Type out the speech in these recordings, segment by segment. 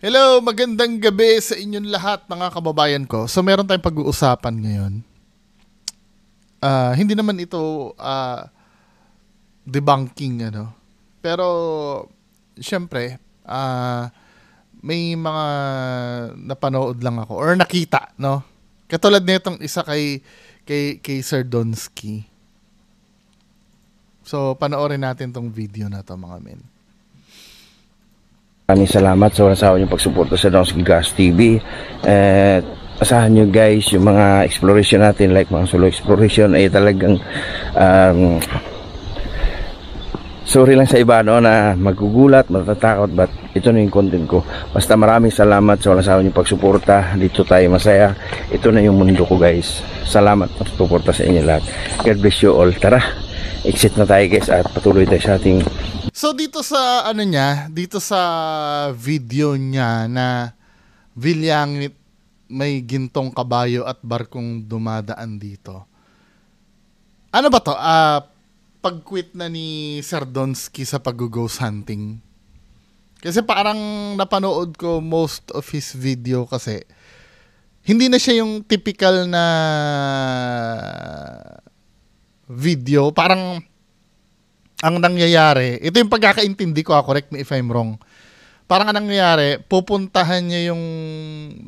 Hello, magandang gabi sa inyong lahat mga kababayan ko. So meron tayong pag-uusapan ngayon. Hindi naman ito debunking ano. Pero syempre, may mga napanood lang ako or nakita, no? Katulad nitong isa kay Sir Donsky. So panoorin natin tong video na to mga men. Maraming salamat sa walang sawa niyong pagsuporta sa Donsky Gas TV. Asahan nyo guys yung mga exploration natin, like mga solo exploration ay talagang sorry lang sa iba no, na magugulat, matatakot, but ito na yung content ko. Basta maraming salamat sa walang sawa niyong pagsuporta. Dito tayo masaya. Ito na yung mundo ko guys. Salamat at suporta sa inyo lahat. God bless you all. Tara, exit na tayo guys at patuloy tayo sa ating. So dito sa dito sa video niya na Villangit may gintong kabayo at barkong dumadaan dito. Ano ba to? Pag-quit na ni Sir Donsky sa pag-ghost hunting. Kasi parang napanood ko most of his video kasi hindi na siya yung typical na video. Parang ang nangyayari, ito yung pagkakaintindi ko, correct me if I'm wrong. Parang ang nangyayari, pupuntahan niya yung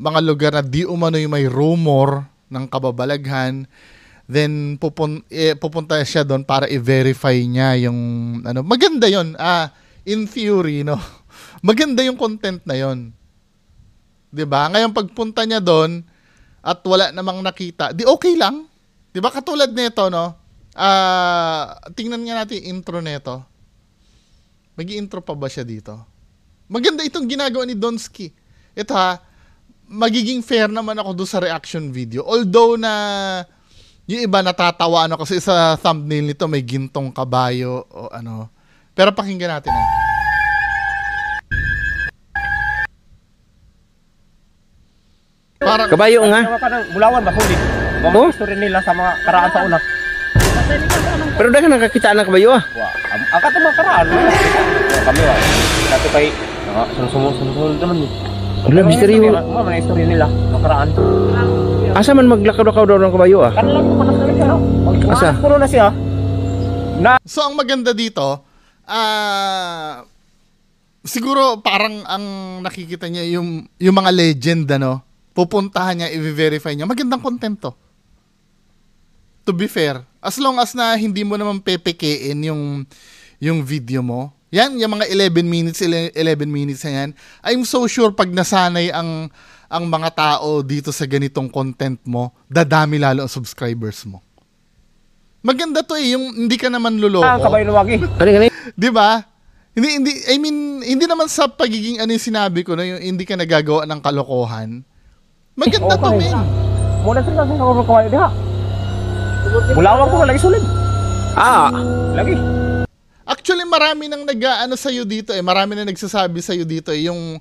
mga lugar na di umano yung may rumor ng kababalaghan. Then pupunta siya doon para i-verify niya yung ano. Maganda yon. In theory, no. Maganda yung content na yon. 'Di ba? Ngayon pagpunta niya doon at wala namang nakita, di okay lang. 'Di ba? Katulad nito, no. Tingnan nga natin yung intro nito. Mag-i-intro pa ba siya dito? Maganda itong ginagawa ni Donsky. Ito magiging fair naman ako doon sa reaction video. Although na yung iba natatawa ano kasi sa thumbnail nito may gintong kabayo o ano. Pero pakinggan natin Parang Kabayo nga. Bulawan ba huli? Mga history nila sa mga karaan sa una. Pero dahil nakakita ng kabayo Ang katamang karaan. Kami Dati kay sumusunod naman yun. Wala, misteryo. Mga history nila, mga karaan. Asa man maglakaw-lakaw daw ng kabayo Kanilang ko panas na siya, no? Asa? Puro na siya. So ang maganda dito, siguro parang ang nakikita niya yung mga legend ano, pupuntahan niya, i-verify niya. Magandang content to. To be fair, as long as na hindi mo naman pepekein yung video mo. Yan, yung mga 11 minutes na yan. I'm so sure pag nasanay ang mga tao dito sa ganitong content mo, dadami lalo ang subscribers mo. Maganda to yung hindi ka naman luloko. Kabayo luwagi. Kani. 'Di ba? Hindi naman sa pagiging ano yung sinabi ko na yung hindi ka nagagawa ng kalokohan. Maganda to, men. Muna sila sa kabayo diha. Bulawan ko lagi sulit. Lagi. Actually, marami nang nag-aano sa'yo dito marami na nagsasabi sa'yo dito yung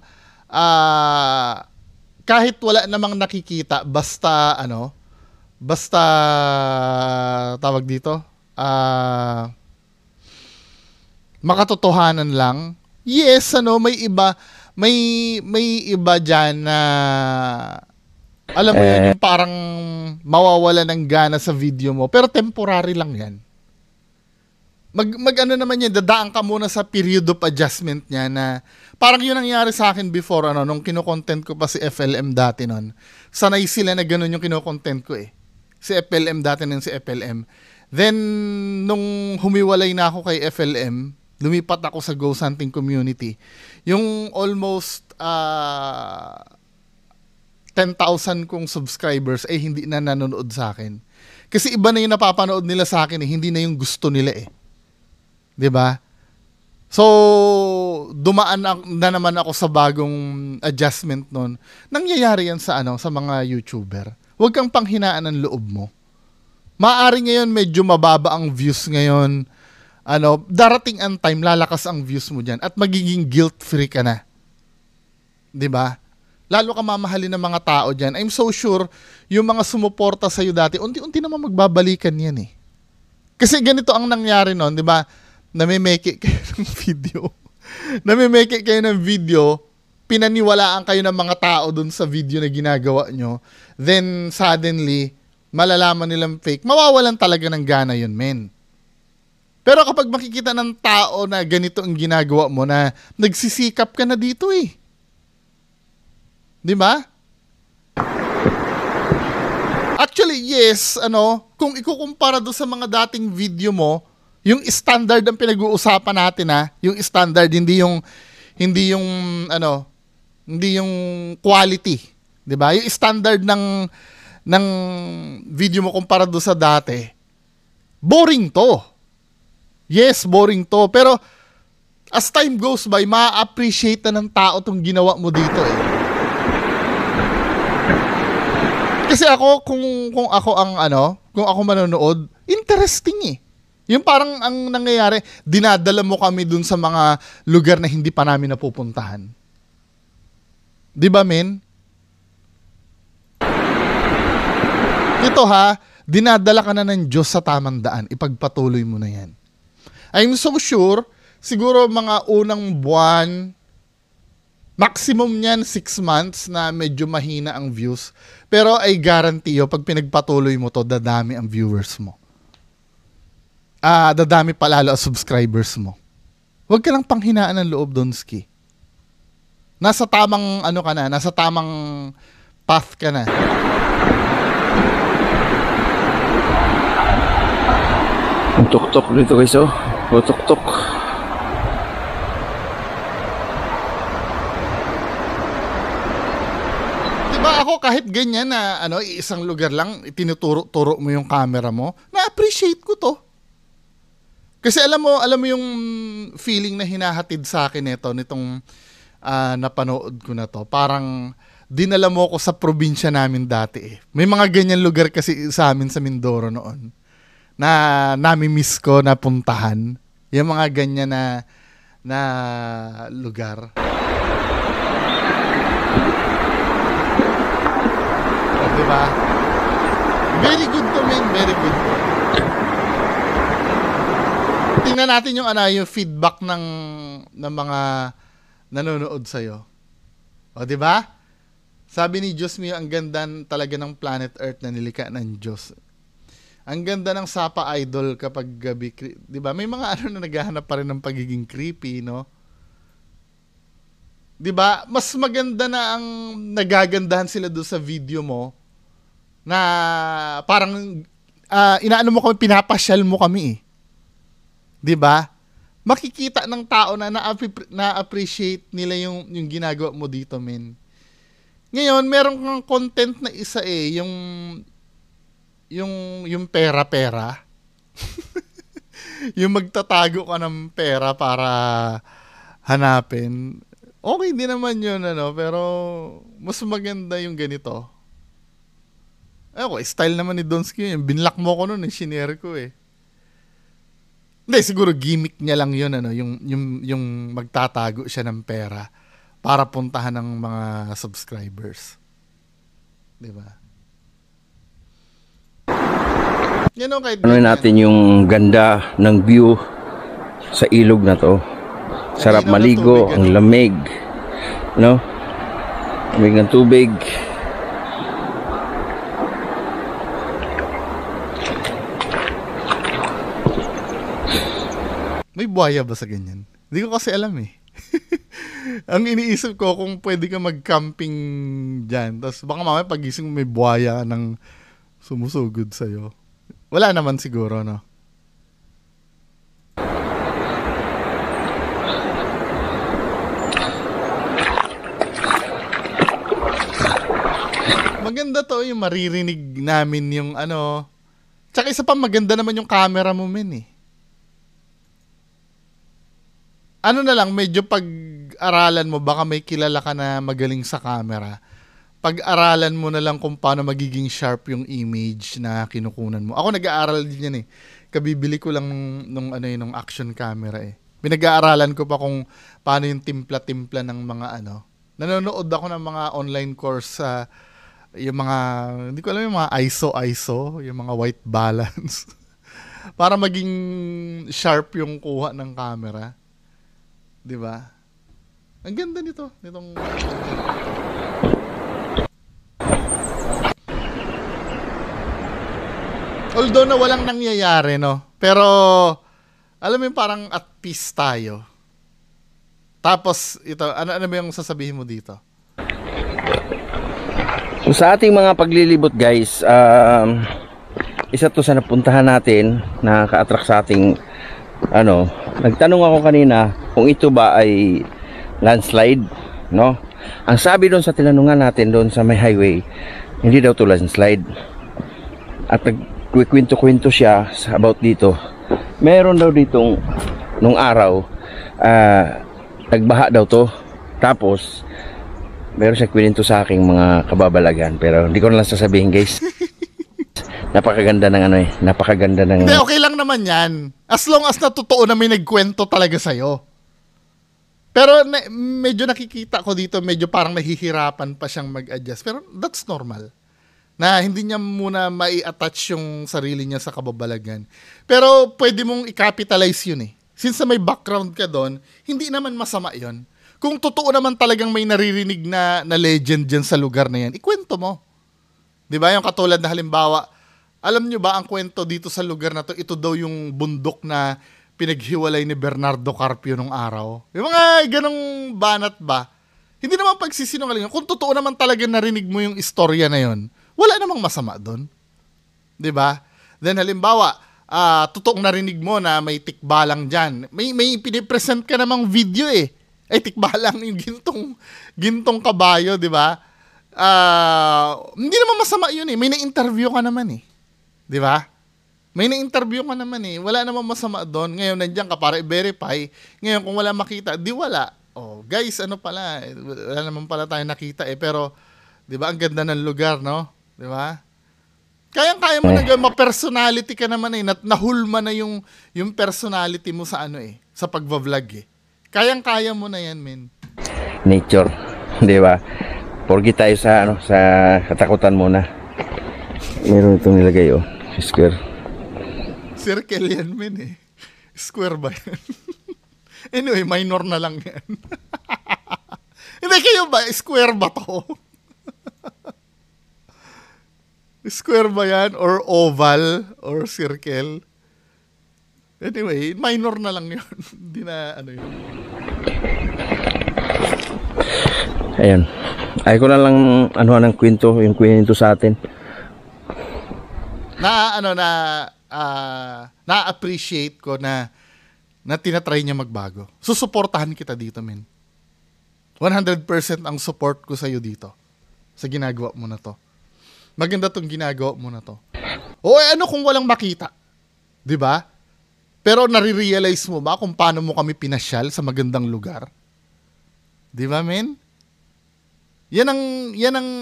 kahit wala namang nakikita, basta tawag dito, makatotohanan lang. Yes, may iba diyan na alam mo yan, yung parang mawawala ng gana sa video mo, pero temporary lang yan. Ano naman yan, dadaan ka muna sa period of adjustment niya na parang yun nangyari sa akin before, nung kino-content ko pa si FLM dati nun. Sanay sila na ganun yung kino-content ko Si FLM dati nun si FLM. Then, nung humiwalay na ako kay FLM, lumipat ako sa ghost hunting community. Yung almost 10,000 kong subscribers ay hindi na nanonood sa akin. Kasi iba na yung napapanood nila sa akin hindi na yung gusto nila 'Di ba? So, dumaan na naman ako sa bagong adjustment nun. Nangyayari yan sa mga YouTuber. Huwag kang panghinaan ng loob mo. Maaari ngayon medyo mababa ang views ngayon. Darating ang time lalakas ang views mo diyan at magiging guilt-free ka na. 'Di ba? Lalo ka mamahalin ng mga tao diyan. I'm so sure yung mga sumuporta sa iyo dati, unti-unti naman magbabalikan yan Kasi ganito ang nangyari noon, 'di ba? Namimeke kayo ng video. pinaniwalaan kayo ng mga tao dun sa video na ginagawa nyo, then suddenly, malalaman nilang fake, mawawalan talaga ng gana yun, men. Pero kapag makikita ng tao na ganito ang ginagawa mo, na nagsisikap ka na dito eh. Di ba? Actually, yes, kung ikukumpara doon sa mga dating video mo, yung standard ang pinag-uusapan natin yung standard, hindi yung quality, 'di ba? Yung standard ng video mo kumpara doon sa dati. Boring 'to. Yes, boring 'to, pero as time goes by, ma-appreciate na ng tao tong ginawa mo dito eh. Kasi ako kung ako manonood, interesting eh. Yung parang ang nangyayari, dinadala mo kami dun sa mga lugar na hindi pa namin napupuntahan. Di ba, men? Ito dinadala ka na ng Diyos sa tamang daan. Ipagpatuloy mo na yan. I'm so sure, siguro mga unang buwan, maximum niyan 6 months na medyo mahina ang views. Pero I guarantee you, pag pinagpatuloy mo to, dadami ang viewers mo. Dadami palalo ang subscribers mo. Huwag ka lang panghinaan ng loob, Donski. Nasa tamang nasa tamang path ka na. Ang tuktok dito guys, tuktok. Diba ako kahit ganyan na isang lugar lang, itinuturo mo yung camera mo, na-appreciate ko to. Kasi alam mo yung feeling na hinahatid sa akin nitong napanood ko na to. Parang dinala mo ko sa probinsya namin dati eh. May mga ganyan lugar kasi sa amin sa Mindoro noon na nami-miss ko na puntahan. Yung mga ganyan na lugar. Diba? Very good to men, very good. Tingnan natin yung feedback ng mga nanonood sa'yo. O, di ba? Sabi ni Diyos Mio, ang ganda talaga ng planet Earth na nilikha ng Diyos. Ang ganda ng Sapa Idol kapag gabi. Di ba? May mga na naghahanap pa rin ng pagiging creepy, no? Di ba? Mas maganda na ang nagagandahan sila doon sa video mo na parang inaano mo kami, pinapasyal mo kami eh. 'Di ba? Makikita ng tao na na-appreciate nila yung ginagawa mo dito, men. Ngayon, meron kang content na isa eh, yung pera-pera. Yung magtatago ka ng pera para hanapin. Okay din naman yun, pero mas maganda yung ganito. Style naman ni Donski yun. Binlock mo ko nun, shinare ko eh. Hindi, siguro gimmick niya lang yun, yung magtatago siya ng pera para puntahan ng mga subscribers. Diba? Kahit natin yung ganda ng view sa ilog na to. Sarap maligo, ang lamig. Lamig ng tubig. May buhaya ba sa ganyan? Hindi ko kasi alam eh. Ang iniisip ko kung pwede ka mag-camping dyan, tapos baka mamaya pagising may buhaya ng sumusugod sa'yo. Wala naman siguro, no? Maganda to, yung maririnig namin yung Tsaka isa pa, maganda naman yung camera mo, men eh. Na lang, medyo pag-aralan mo, baka may kilala ka na magaling sa camera. Pag-aralan mo na lang kung paano magiging sharp yung image na kinukunan mo. Ako nag-aaral din yan eh. Kabibili ko lang nung action camera eh. Pinag-aaralan ko pa kung paano yung timpla-timpla ng mga Nanonood ako ng mga online course sa yung mga, hindi ko alam yung mga ISO, yung mga white balance. Para maging sharp yung kuha ng camera. 'Di ba? Ang ganda nito. Nitong... Although na walang nangyayari, no? Pero, alam mo yung parang at peace tayo. Tapos, ito, ano ba yung sasabihin mo dito? Sa ating mga paglilibot guys, isa to sa napuntahan natin na ka-attract sa ating nagtanong ako kanina kung ito ba ay landslide, no? Ang sabi doon sa tinanungan natin doon sa may highway, hindi daw to landslide. At nagkwento-kwento siya about dito. Meron daw ditong nung araw nagbaha daw to. Tapos meron siya kwento sa aking mga kababalagan, pero hindi ko na lang sasabihin guys. Napakaganda ng napakaganda ng... Hindi, okay lang naman yan. As long as natotoo na may nagkwento talaga sa'yo. Pero medyo nakikita ko dito, medyo parang nahihirapan pa siyang mag-adjust. Pero that's normal. Na hindi niya muna mai-attach yung sarili niya sa kababalagan. Pero pwede mong i-capitalize yun eh. Since may background ka doon, hindi naman masama yun. Kung totoo naman talagang may naririnig na legend dyan sa lugar na yan, ikwento mo. Diba? Yung katulad na halimbawa, alam nyo ba ang kwento dito sa lugar na to, ito daw yung bundok na pinaghiwalay ni Bernardo Carpio nung araw. Yung mga ganong banat ba? Hindi naman pagsisinungaling. Kung totoo naman talaga narinig mo yung istorya na yon, wala namang masama doon. Diba? Then halimbawa, totoong narinig mo na may tikbalang dyan. May pinipresent ka namang video eh. Ay, tikbalang yung gintong kabayo, diba? Hindi naman masama yun eh. May na-interview ka naman eh. Di ba? May na-interview ka naman eh. Wala namang masama doon. Ngayon, nandiyan ka para i-verify. Ngayon, kung wala makita, di wala. Oh, guys, ano pala? Wala naman pala tayo nakita eh. Pero, di ba, ang ganda ng lugar, no? Di ba? Kayang-kaya mo na ma-personality ka naman eh. Nahulma na yung personality mo sa sa pagva-vlog eh. Kayang-kaya mo na yan, men. Nature. Di ba? Porgi tayo sa katakutan muna. Meron itong nilagay square. Circle yan, men eh. Square ba yan? Anyway, minor na lang yan. Hindi kayo ba? Square ba to? Square ba yan? Or oval? Or circle? Anyway, minor na lang yun. Hindi na yun. Ayan. Ay ko na lang ng kwento, yung kwento sa atin. Na-appreciate ko na tinatry niya magbago. Susuportahan kita dito, men. 100% ang support ko sa'yo dito. Sa ginagawa mo na to. Maganda tong ginagawa mo na to. O ano kung walang makita? 'Di ba? Pero nare-realize mo ba kung paano mo kami pinasyal sa magandang lugar? 'Di ba, men? Yan ang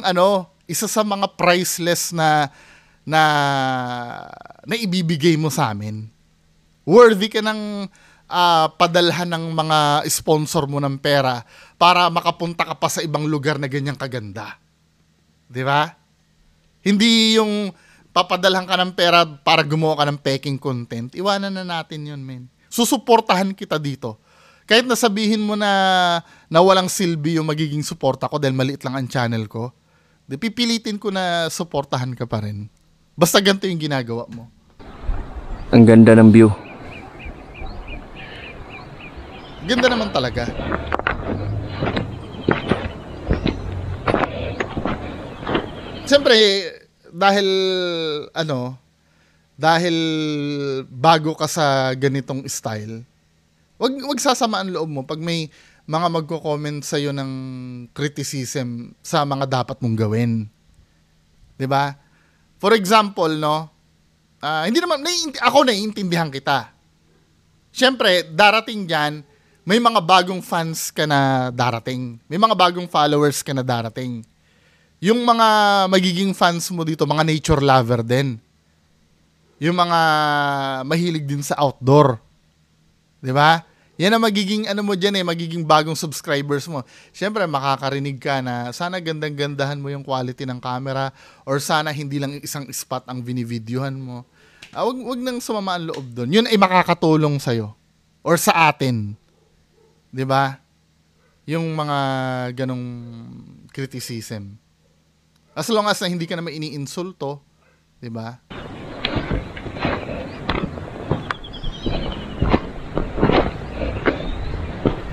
isa sa mga priceless na ibibigay mo sa amin. Worthy ka ng padalhan ng mga sponsor mo ng pera para makapunta ka pa sa ibang lugar na ganyang kaganda. 'Di ba? Hindi yung papadalhan ka ng pera para gumawa ka ng peking content. Iwanan na natin yun, men. Susuportahan kita dito. Kahit nasabihin mo na walang silbi yung magiging suporta ko dahil maliit lang ang channel ko, pipilitin ko na suportahan ka pa rin. Basta ganito yung ginagawa mo. Ang ganda ng view. Ganda naman talaga. Siyempre, dahil bago ka sa ganitong style, wag sasama ang loob mo pag may mga magko-comment sa iyo ng criticism sa mga dapat mong gawin. 'Di ba? For example, hindi naman ako naiintindihan kita. Siyempre, darating diyan, may mga bagong fans ka na darating. May mga bagong followers ka na darating. Yung mga magiging fans mo dito, mga nature lover din. Yung mga mahilig din sa outdoor. 'Di ba? Yan ang magiging mo diyan magiging bagong subscribers mo. Siyempre makakarinig ka na sana gandang-gandahan mo yung quality ng camera or sana hindi lang isang spot ang binivideohan mo. Wag nang sumama ang loob doon. Yun ay makakatulong sa iyo or sa atin. 'Di ba? yung mga ganong criticism. As long as na hindi ka naman iniinsulto, 'di ba?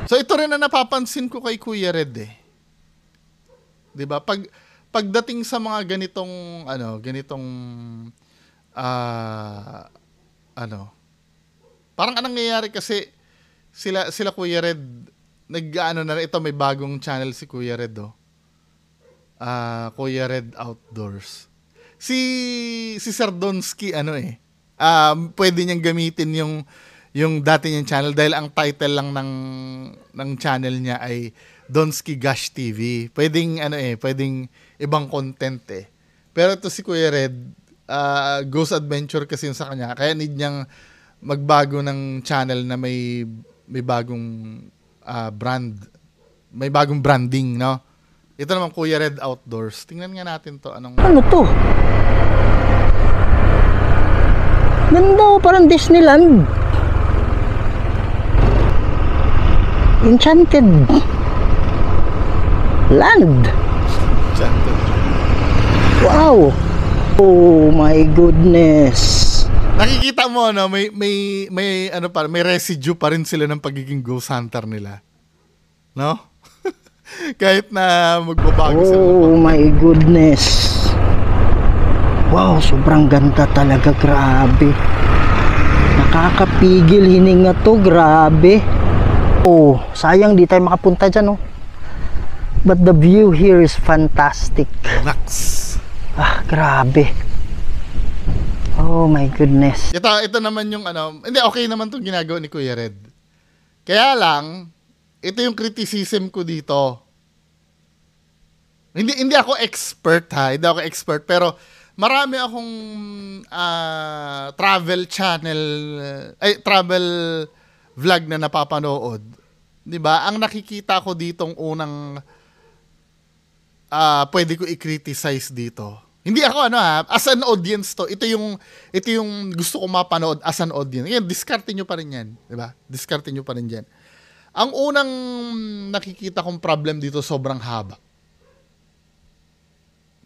So ito rin na napapansin ko kay Kuya Red eh. 'Di ba? Pagdating sa mga ganitong parang anong nangyayari kasi sila Kuya Red na ito, may bagong channel si Kuya Red Kuya Red Outdoors. Si Sir Donsky pwede niyang gamitin yung dati niyang channel dahil ang title lang ng channel niya ay Donsky Gash TV. Pwedeng pwedeng ibang content eh. Pero ito si Kuya Red, Ghost Adventure kasi yung sa kanya, kaya need niyang magbago ng channel na may bagong brand. May bagong branding, no? Ito naman Kuya Red Outdoors. Tingnan nga natin to. Ano to? Ganda, parang Disneyland. Enchanted Land. Enchanted. Wow. Oh my goodness. Nakikita mo may residue pa rin sila ng pagiging ghost hunter nila. No? Kahit na magbabago sila. Oh my goodness. Wow, sobrang ganda talaga, grabe. Nakakapigil hininga to, grabe. Oh, sayang di tayo makapunta dyan, oh. But the view here is fantastic. Max. Grabe. Oh my goodness. Ito naman yung hindi, okay naman itong ginagawa ni Kuya Red. Kaya lang, ito yung criticism ko dito. Hindi ako expert hindi ako expert, pero marami akong travel channel, travel vlog na napapanood. 'Di ba? Ang nakikita ko ditong unang pwede ko i-criticize dito. Hindi ako as an audience to. Ito yung gusto ko mapanood as an audience. Ngayon, diskarte nyo pa rin 'yan, 'di ba? Diskarte nyo pa rin diyan. Ang unang nakikita kong problem dito, sobrang haba.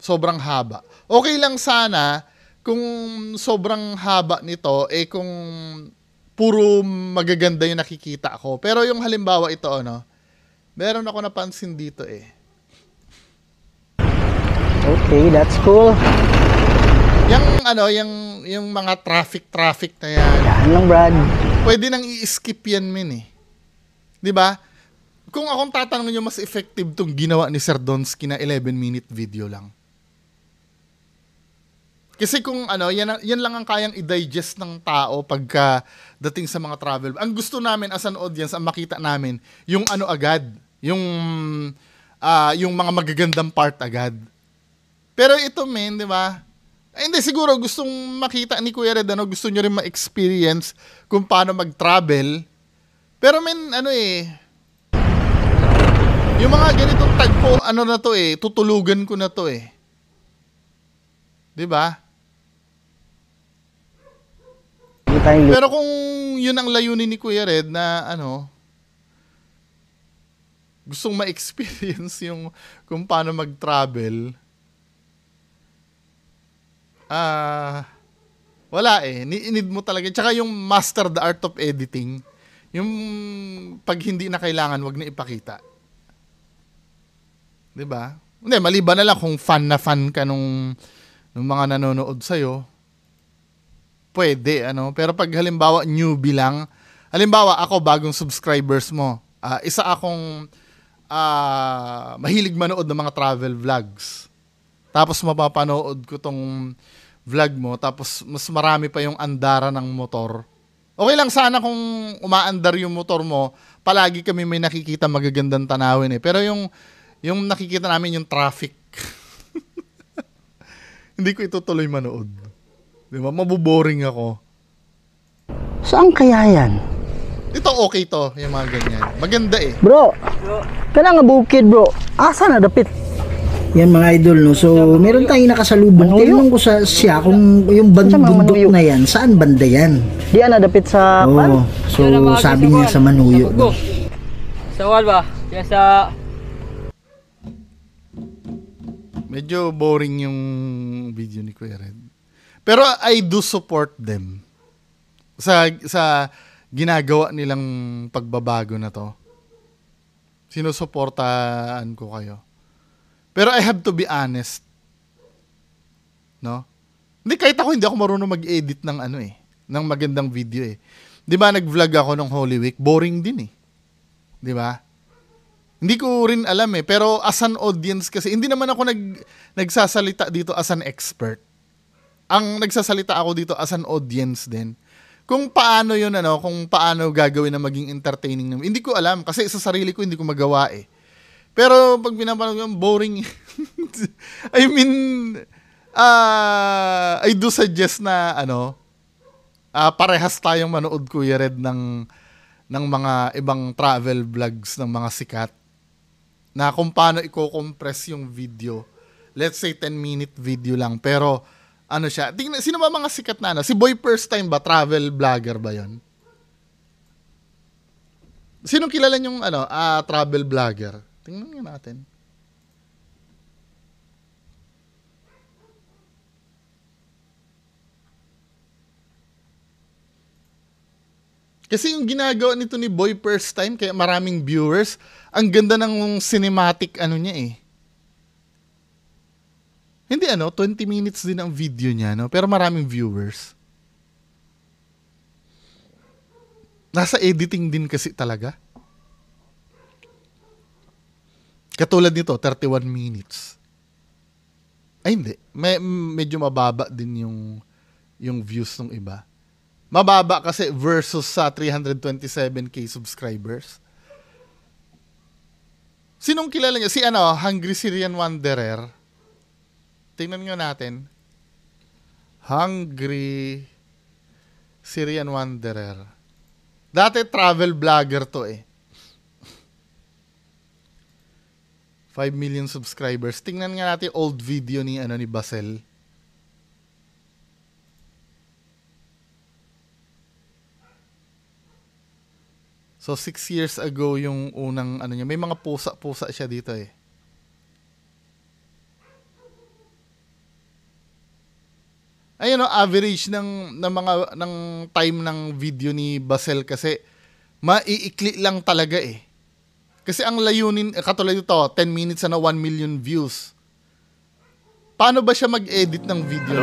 Sobrang haba. Okay lang sana kung sobrang haba nito, kung puro magaganda yung nakikita ko. Pero yung halimbawa ito, meron ako napansin dito Okay, that's cool. Yung mga traffic na yan. Yan lang, Brad. Pwede nang i-skip yan, min eh. 'Di ba? Kung akong tatanungin nyo, mas effective tong ginawa ni Sir Donsky na 11-minute video lang. Kasi kung yan lang ang kayang i-digest ng tao pagka dating sa mga travel. Ang gusto namin as an audience, ang makita namin, yung agad, yung mga magagandang part agad. Pero ito, men, di ba? Hindi, siguro gustong makita ni Kuya Red, gusto nyo rin ma-experience kung paano mag-travel. Pero men, yung mga ganitong tagpo, tutulugan ko na to di ba? Pero kung yun ang layunin ni Kuya Red na gustong ma-experience yung kung paano mag-travel, wala need mo talaga. Tsaka yung master the art of editing, yung pag hindi na kailangan, wag na ipakita. 'Di ba? Hindi, maliban na lang kung fan ka nung mga nanonood sa'yo, pwede, Pero pag halimbawa newbie lang, halimbawa ako, bagong subscribers mo, isa akong mahilig manood ng mga travel vlogs. Tapos mapapanood ko tong vlog mo, tapos mas marami pa yung andara ng motor. Okay lang sana kung umaandar yung motor mo, palagi kami may nakikita magagandang tanawin Pero yung nakikita namin yung traffic. Hindi ko itutuloy manood. Di ba? Mabuboring ako. Saan kaya yan? Ito okay to, yung mga ganyan. Maganda Bro, kailangan bukid, bro. Asa na dapit? Yan mga idol, no? So, meron tayong nakasalubong. Tinanong ko siya kung yung bundok na yan, saan banda yan? Di na dapit sa pan? So, sabi niya sa Manuyo. No? Sa wal ba? Kaya sa... Medyo boring yung video ni Kuya Red. Pero I do support them sa ginagawa nilang pagbabago na to. Sinusuportahan ko kayo. Pero I have to be honest. No? Hindi, kahit ako hindi ako marunong mag-edit ng ng magandang video eh. 'Di ba nag-vlog ako nung Holy Week, boring din eh. 'Di ba? Hindi ko rin alam eh, pero as an audience kasi hindi naman ako nagsasalita dito as an expert. Ang nagsasalita ako dito as an audience din. Kung paano 'yun kung paano gagawin na maging entertaining naman. Hindi ko alam kasi sa sarili ko hindi ko magawa eh. Pero pag pinapanood ko, boring. I mean, I do suggest na parehas tayong manood, Kuya Red, ng mga ibang travel vlogs ng mga sikat na kung paano i-compress yung video. Let's say 10-minute video lang, pero siya, tingnan, sino ba mga sikat na Si Boy First Time ba, travel vlogger ba 'yon? Sinong kilala yung travel vlogger? Tingnan nga natin. Kasi yung ginagawa nito ni Boy First Time, kaya maraming viewers, ang ganda ng cinematic niya eh. Hindi 20 minutes din ang video niya, pero maraming viewers. Nasa editing din kasi talaga. Katulad nito, 31 minutes. Ay hindi, medyo mababa din yung views ng iba. Mababa kasi versus sa 327k subscribers. Sinong kilala niya? Si Hungry Syrian Wanderer. Tingnan nga natin. Hungry Syrian Wanderer. Dati travel vlogger to eh. 5 million subscribers. Tingnan nga natin old video ni Basel. So 6 years ago yung unang niya. May mga pusa-pusa siya dito eh. Ayun average ng time ng video ni Basel kasi maiikli lang talaga eh. Kasi ang layunin, katulad ito, 10 minutes 1 million views. Paano ba siya mag-edit ng video?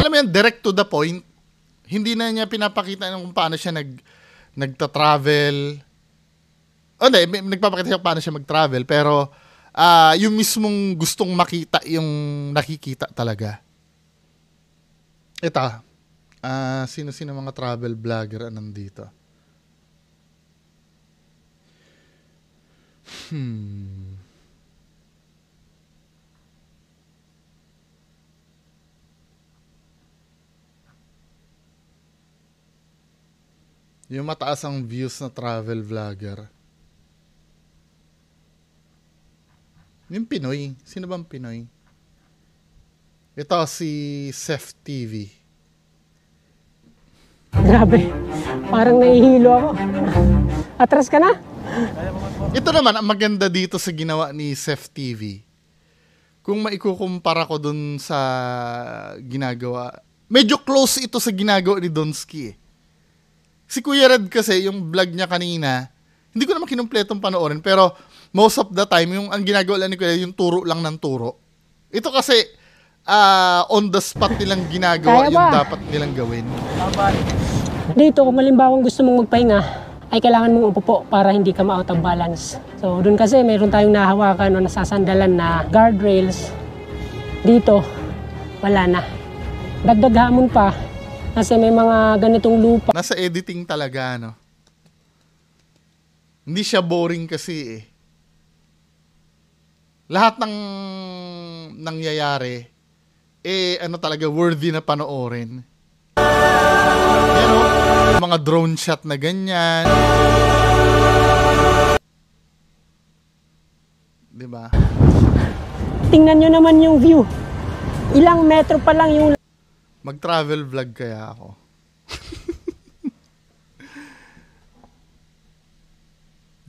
Alam mo yan, direct to the point. Hindi na niya pinapakita kung paano siya nagta-travel. Hindi, nagpapakita siya paano siya mag-travel. Pero yung mismong gustong makita yung nakikita talaga. Ito, sino-sino mga travel vlogger nandito? Yung mataas ang views na travel vlogger. Yung Pinoy. Sino bang Pinoy? Ito si Seth TV. Grabe. Parang nahihilo ako. Atras ka na? Ito naman, ang maganda dito sa ginawa ni Seth TV. Kung maikukumpara ko dun sa ginagawa, medyo close ito sa ginagawa ni Donsky eh. Si Kuya Red kasi, yung vlog niya kanina, hindi ko naman kinumpletong panoorin, pero most of the time, yung ang ginagawa lang ni Kuya, yung turo lang ng turo. Ito kasi, on the spot nilang ginagawa yung dapat nilang gawin. Dito, kung malimbawang gusto mong magpahinga, ay kailangan mong upo para hindi ka ma-out of balance. So, dun kasi mayroon tayong nahawakan o nasasandalan na guardrails. Dito, wala na. Dagdag hamon pa, kasi may mga ganitong lupa. Nasa editing talaga, Hindi siya boring kasi eh. Lahat ng nangyayari, talaga worthy na panoorin. Yan mga drone shot na ganyan. Diba? Tingnan nyo naman yung view. Ilang metro pa lang yung... Mag-travel vlog kaya ako.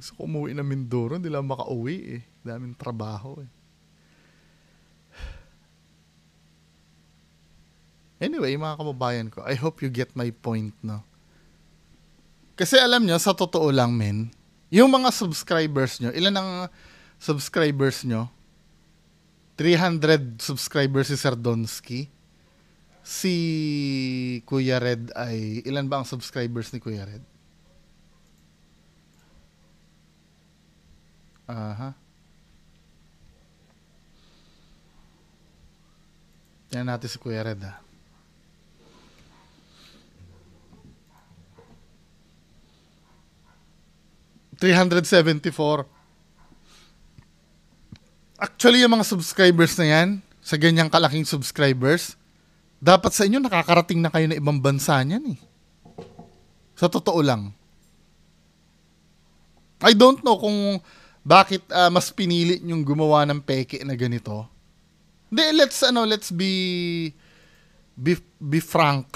Gusto ko umuwi na Mindoro, hindi lang makauwi eh. Daming trabaho eh. Anyway, mga kababayan ko, I hope you get my point, no? Kasi alam nyo, sa totoo lang, men, yung mga subscribers nyo, ilan ang subscribers nyo? 300 subscribers si Sir Donsky. Si Kuya Red ay, ilan ba ang subscribers ni Kuya Red? Aha. Tingnan natin si Kuya Red, ha. $374. Actually, yung mga subscribers na yan, sa ganyang kalaking subscribers, dapat sa inyo nakakarating na kayo na ibang bansa niyan eh. Sa totoo lang. I don't know kung bakit mas pinili yung gumawa ng peke na ganito. Hindi, let's be frank.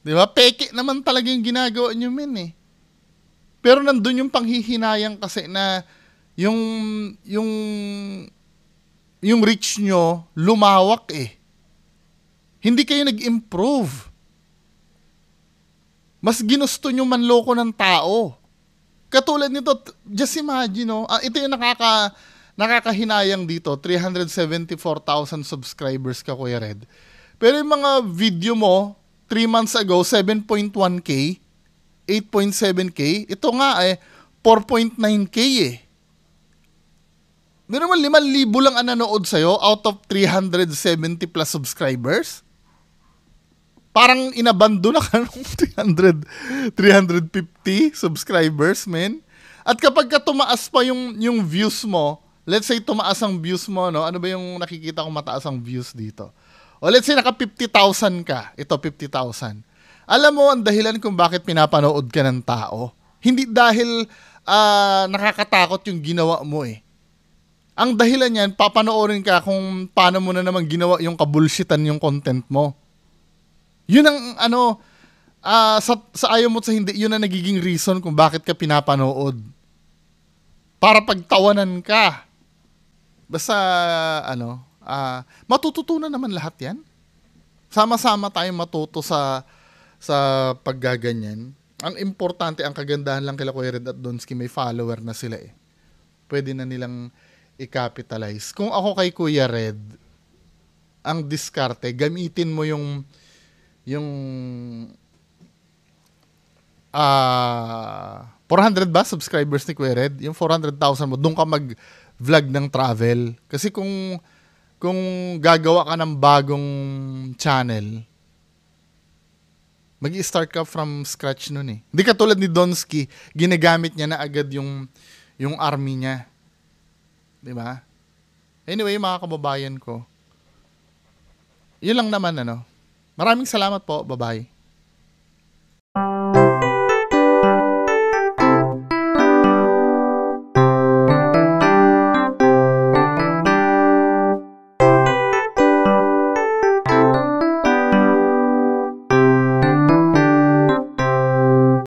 'Di ba? Peke naman talaga yung ginagawa niyo, men eh. Pero nandun yung panghihinayang kasi na yung reach nyo lumawak eh. Hindi kayo nag-improve. Mas ginusto nyo manloko ng tao. Katulad nito, just imagine, no? Ito yung nakakahinayang dito, 374,000 subscribers ka, Kuya Red. Pero yung mga video mo, 3 months ago, 7.1K, 8.7K, ito nga eh, 4.9K eh. Meron naman 5,000 lang ang nanood sa'yo out of 370 plus subscribers. Parang inabando na ka ng 350 subscribers, men. At kapag ka tumaas pa yung views mo, let's say tumaas ang views mo, no? Ano ba yung nakikita kong mataas ang views dito? O let's say naka 50,000 ka. Ito 50,000. Alam mo ang dahilan kung bakit pinapanood ka ng tao? Hindi dahil nakakatakot yung ginawa mo eh. Ang dahilan yan, papanoorin ka kung paano mo na naman ginawa yung kabulshitan yung content mo. Yun ang sa ayaw mo sa hindi, yun ang nagiging reason kung bakit ka pinapanood. Para pagtawanan ka. Basta matututunan naman lahat yan. Sama-sama tayong matuto sa paggaganyan. Ang importante, ang kagandahan lang kila Kuya Red at Donsky, may follower na sila eh. Pwede na nilang i-capitalize. Kung ako kay Kuya Red, ang diskarte, gamitin mo yung 400 ba subscribers ni Kuya Red? Yung 400,000 mo, doon ka mag-vlog ng travel. Kasi kung gagawa ka ng bagong channel, mag-i-start ka from scratch nun eh. Hindi katulad ni Donsky, ginagamit niya na agad yung army niya. Diba? Anyway, mga kababayan ko, yun lang naman, Maraming salamat po. Bye-bye.